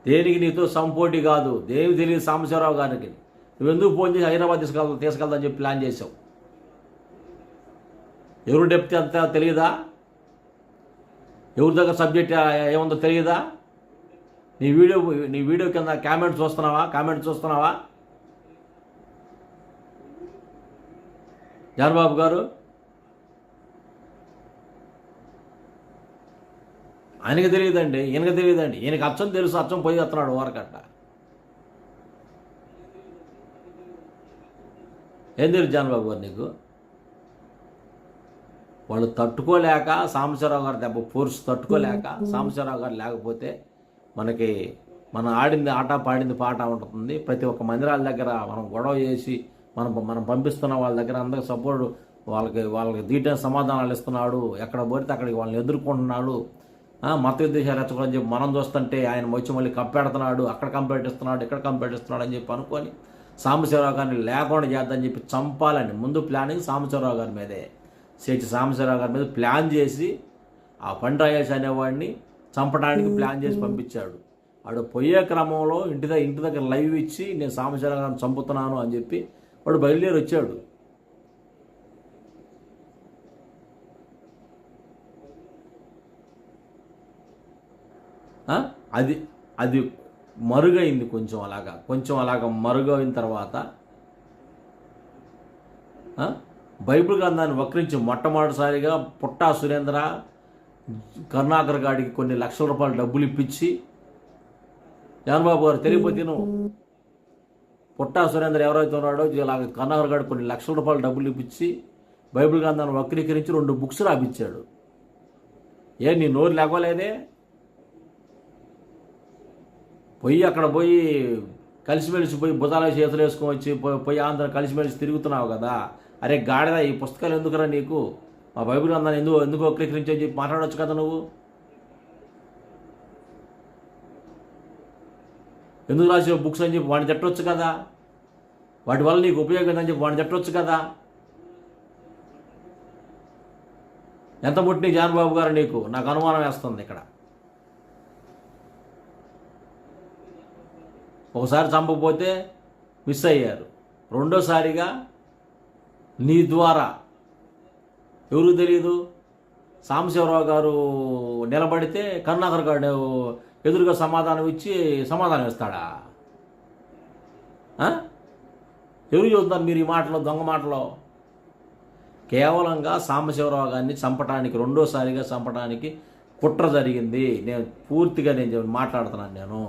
దేనికి నీతో సంపోటీ కాదు, దేనికి తెలియదు సాంబశివరావు గారికి. నువ్వెందుకు ఫోన్ చేసి హైదరాబాద్ తీసుకెళ్తాని చెప్పి ప్లాన్ చేసావు? ఎవరు డెప్త్ అంతా తెలియదా? ఎవరి దగ్గర సబ్జెక్ట్ ఏముందో తెలియదా? నీ వీడియో కింద కామెంట్ చూస్తున్నావా జానబాబు గారు? ఆయనకి తెలియదండి, ఈయనకి తెలియదండి. ఈయనకి అచ్చం తెలుసు, అచ్చం పోయి వస్తున్నాడు ఓరకట్ట. ఏం తెలుసు జానబాబు గారు నీకు? వాళ్ళు తట్టుకోలేక సాంబశివరావు గారు దెబ్బ ఫోర్స్ తట్టుకోలేక సాంబశివరావు గారు లేకపోతే మనం ఆడింది ఆట పాడింది పాట ఉంటుంది. ప్రతి ఒక్క మందిరాల దగ్గర మనం గొడవ చేసి మనం పంపిస్తున్న వాళ్ళ దగ్గర అందరికి సపోర్ట్, వాళ్ళకి దీటైన సమాధానాలు ఇస్తున్నాడు. ఎక్కడ పోతే అక్కడికి వాళ్ళని ఎదుర్కొంటున్నాడు. మత విద్వేషాలు రెచ్చగొని చెప్పి మనం చూస్తుంటే ఆయన వచ్చి మళ్ళీ కంపెడుతున్నాడు, అక్కడ కంప్లైంట్ ఇస్తున్నాడు, ఇక్కడ కంప్లైంట్ ఇస్తున్నాడు అని చెప్పి అనుకొని సాంబశివరావు గారిని లేకుండా చేద్దని చెప్పి చంపాలని ముందు ప్లానింగ్ సాంబశివరావు గారి మీదే. సాంబశివరావు గారి మీద ప్లాన్ చేసి ఆ పండ్రాయేష్ అనేవాడిని చంపడానికి ప్లాన్ చేసి పంపించాడు. వాడు పోయే క్రమంలో ఇంటి దగ్గర లైవ్ ఇచ్చి నేను సాంబశివరావు గారిని చంపుతున్నాను అని చెప్పి వాడు బయలుదేరి వచ్చాడు. అది మరుగైంది కొంచెం అలాగా మరుగైన తర్వాత బైబిల్ గ్రంథాన్ని వక్రించి మొట్టమొదటిసారిగా పుట్టా సురేంద్ర కరుణాకర్ గాడికి కొన్ని లక్షల రూపాయలు డబ్బులు ఇప్పించి, జానబాబు గారు తెలియకపోతే పుట్టా సురేంద్ర ఎవరైతే ఉన్నాడో ఇలాగ కరుణాకర్ గాడికి కొన్ని లక్షల రూపాయలు డబ్బులు ఇప్పించి బైబిల్ గ్రంథాన్ని వక్రీకరించి 2 బుక్స్ రాపిచ్చాడు. నీ నోరు లేకపోలేదే? అక్కడ పోయి కలిసిమెలిసి పోయి భుజాల చేతులు వేసుకొని వచ్చి పోయి అందరూ కలిసిమెలిసి తిరుగుతున్నావు కదా. అరే గాడిద, ఈ పుస్తకాలు ఎందుకురా నీకు? మా బైబిల్ గ్రంథాన్ని ఎందుకు వక్రీకరించి అని చెప్పి మాట్లాడవచ్చు కదా. నువ్వు ఎందుకు రాసే బుక్స్ అని చెప్పి వాడిని తిట్టవచ్చు కదా. వాటి వల్ల నీకు ఉపయోగం అని చెప్పి వాడిని తిట్టవచ్చు కదా. ఎంత ముట్టి జానబాబు గారు నీకు? నాకు అనుమానం వేస్తుంది. ఇక్కడ ఒకసారి చంపకపోతే మిస్ అయ్యారు, రెండోసారిగా నీ ద్వారా ఎవరు తెలియదు సాంబశివరావు గారు నిలబడితే కరుణాకర్ గారు ఎదురుగా సమాధానం ఇస్తాడా? ఎవరు చూస్తున్నారు మీరు ఈ మాటలో, దొంగ మాటలో? కేవలంగా సాంబశివరావు గారిని చంపడానికి, రెండోసారిగా చంపడానికి కుట్ర జరిగింది. నేను పూర్తిగా మాట్లాడుతున్నాను.